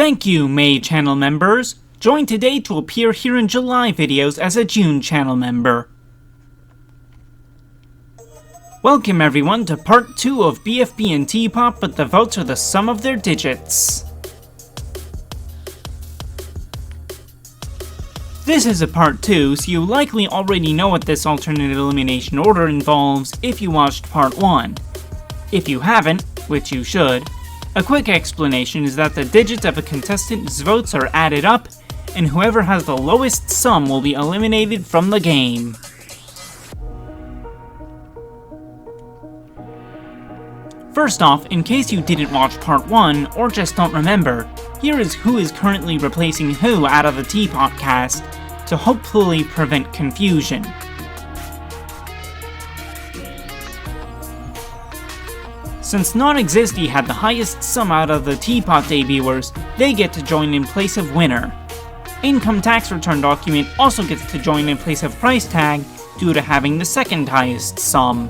Thank you, May channel members! Join today to appear here in July videos as a June channel member. Welcome everyone to part 2 of BFB and TPOT, but the votes are the sum of their digits. This is a part 2, so you likely already know what this alternate elimination order involves if you watched part 1. If you haven't, which you should, a quick explanation is that the digits of a contestant's votes are added up, and whoever has the lowest sum will be eliminated from the game. First off, in case you didn't watch part 1, or just don't remember, here is who is currently replacing who out of the TPOT cast, to hopefully prevent confusion. Since Non-Existy had the highest sum out of the TPOT debuters, they get to join in place of winner. Income tax return document also gets to join in place of price tag due to having the second highest sum.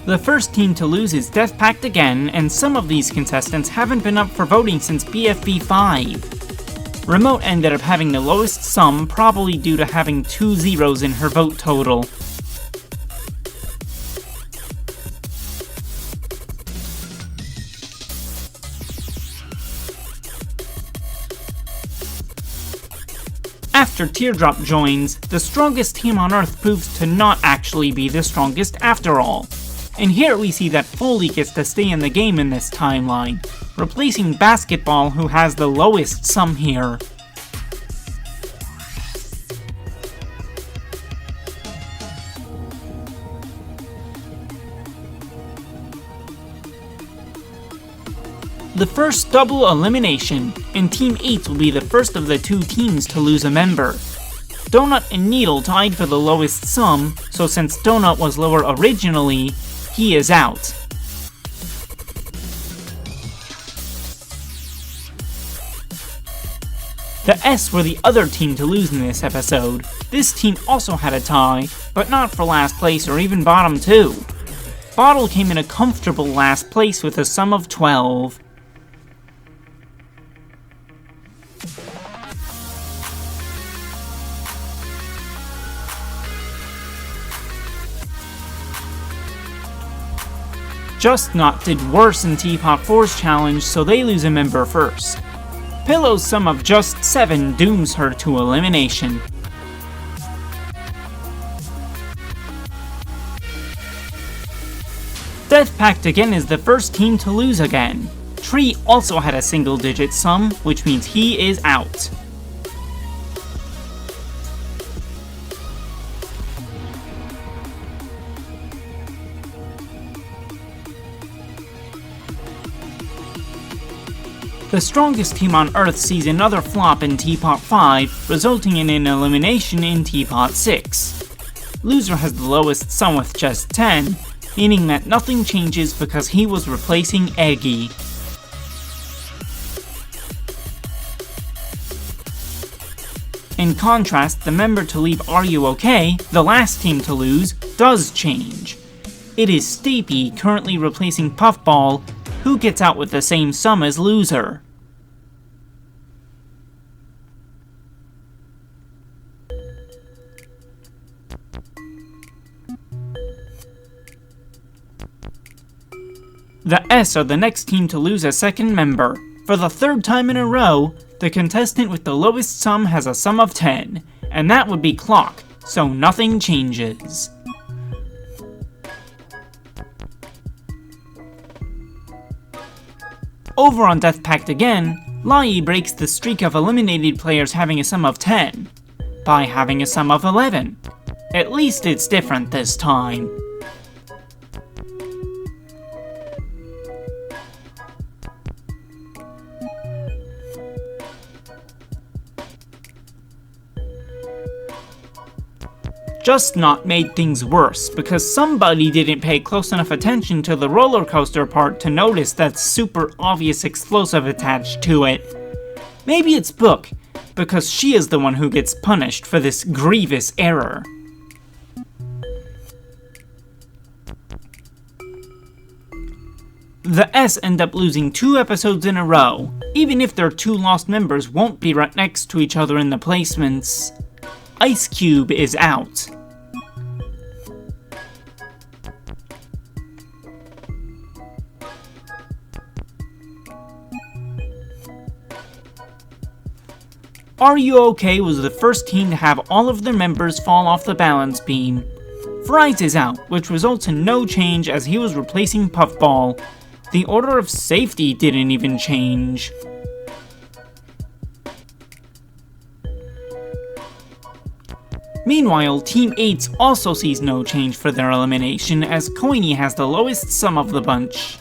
The first team to lose is PACT again, and some of these contestants haven't been up for voting since BFB 5. Remote ended up having the lowest sum, probably due to having 2 zeros in her vote total. After Teardrop joins, the strongest team on Earth proves to not actually be the strongest after all. And here we see that Foley gets to stay in the game in this timeline, replacing Basketball, who has the lowest sum here. The first double elimination, and Team 8 will be the first of the 2 teams to lose a member. Donut and Needle tied for the lowest sum, so since Donut was lower originally, he is out. The S were the other team to lose in this episode. This team also had a tie, but not for last place or even bottom 2. Bottle came in a comfortable last place with a sum of 12. Just Not did worse in TPOT 4's challenge, so they lose a member first. Pillow's sum of just 7 dooms her to elimination. PACT again is the first team to lose again. Tree also had a single digit sum, which means he is out. The strongest team on Earth sees another flop in TPOT 5, resulting in an elimination in TPOT 6. Loser has the lowest sum with just 10, meaning that nothing changes because he was replacing Eggy. In contrast, the member to leave Are You OK, the last team to lose, does change. It is Stapy, currently replacing Puffball, who gets out with the same sum as loser. The S are the next team to lose a second member. For the 3rd time in a row, the contestant with the lowest sum has a sum of 10, and that would be Clock, so nothing changes. Over on PACT again, Lai breaks the streak of eliminated players having a sum of 10, by having a sum of 11. At least it's different this time. Just Not made things worse, because somebody didn't pay close enough attention to the roller coaster part to notice that super obvious explosive attached to it. Maybe it's Book, because she is the one who gets punished for this grievous error. The S end up losing 2 episodes in a row, even if their 2 lost members won't be right next to each other in the placements. Ice Cube is out. Are You OK was the first team to have all of their members fall off the balance beam. Fries is out, which results in no change as he was replacing Puffball. The order of safety didn't even change. Meanwhile, Team 8 also sees no change for their elimination as Coiny has the lowest sum of the bunch.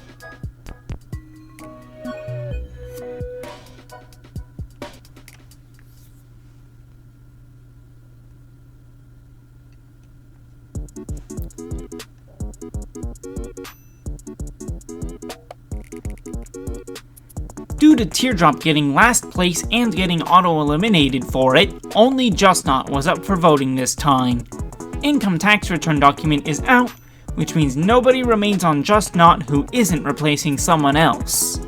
Due to Teardrop getting last place and getting auto-eliminated for it, only Just Not was up for voting this time. Income tax return document is out, which means nobody remains on Just Not who isn't replacing someone else.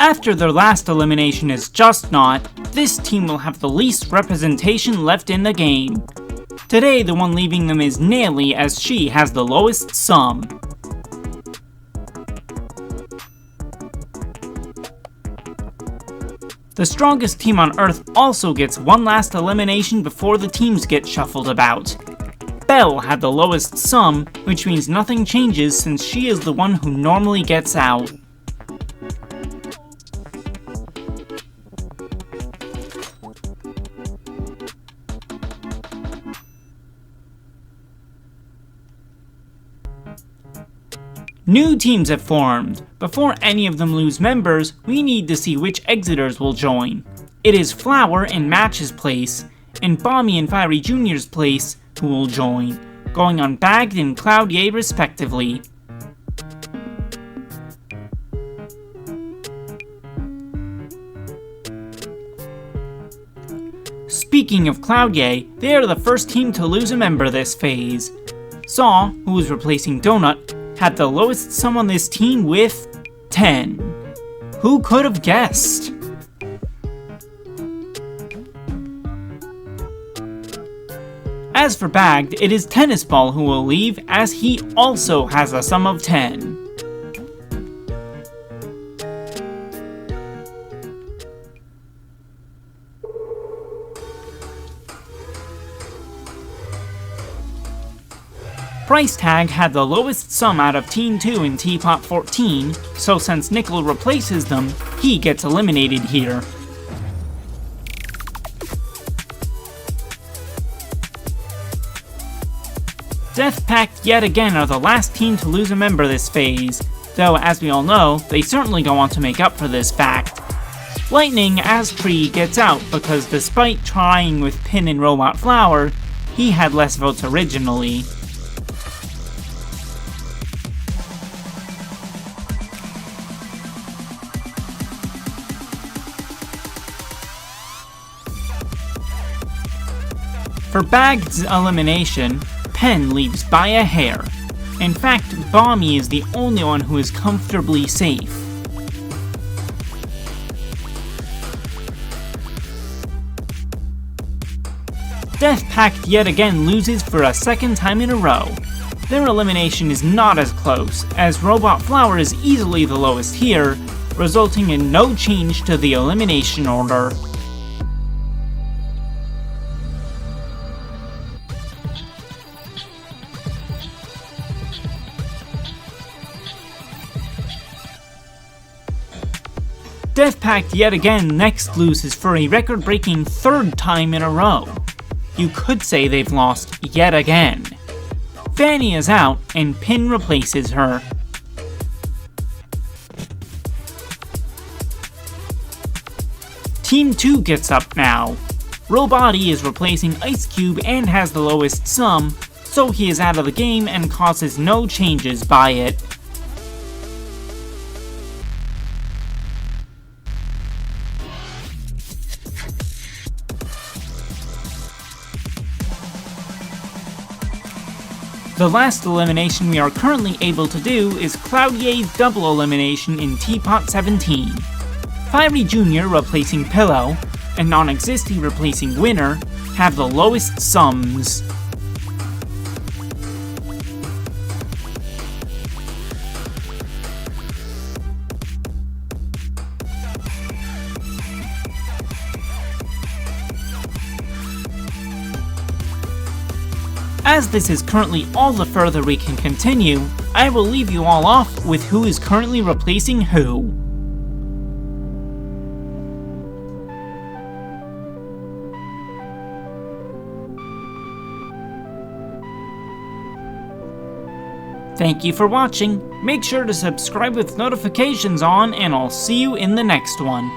After their last elimination is Just Not, this team will have the least representation left in the game. Today, the one leaving them is Nelly as she has the lowest sum. The strongest team on Earth also gets one last elimination before the teams get shuffled about. Belle had the lowest sum, which means nothing changes since she is the one who normally gets out. New teams have formed. Before any of them lose members, we need to see which Exiters will join. It is Flower in Match's place, and Bommy and Fiery Jr.'s place who will join, going on Bagged and Cloudier respectively. Speaking of Cloudier, they are the first team to lose a member this phase. Saw, who was replacing Donut, had the lowest sum on this team with 10. Who could have guessed? As for Bagged, it is Tennis Ball who will leave as he also has a sum of 10. Price Tag had the lowest sum out of Team 2 in TPOT 14, so since Nickel replaces them, he gets eliminated here. Death Pact yet again are the last team to lose a member this phase, though as we all know, they certainly go on to make up for this fact. Lightning as Tree gets out because despite trying with Pin and Robot Flower, he had less votes originally. For Bagged's elimination, Pen leaves by a hair. In fact, Bommy is the only one who is comfortably safe. Death Pact yet again loses for a second time in a row. Their elimination is not as close, as Robot Flower is easily the lowest here, resulting in no change to the elimination order. Death Pact yet again next loses for a record-breaking 3rd time in a row. You could say they've lost yet again. Fanny is out, and Pin replaces her. Team 2 gets up now. Robody is replacing Ice Cube and has the lowest sum, so he is out of the game and causes no changes by it. The last elimination we are currently able to do is Cloudier's double elimination in TPOT 17. Fiery Jr. replacing Pillow, and Non-Existy replacing Winner have the lowest sums. As this is currently all the further we can continue, I will leave you all off with who is currently replacing who. Thank you for watching, make sure to subscribe with notifications on, and I'll see you in the next one.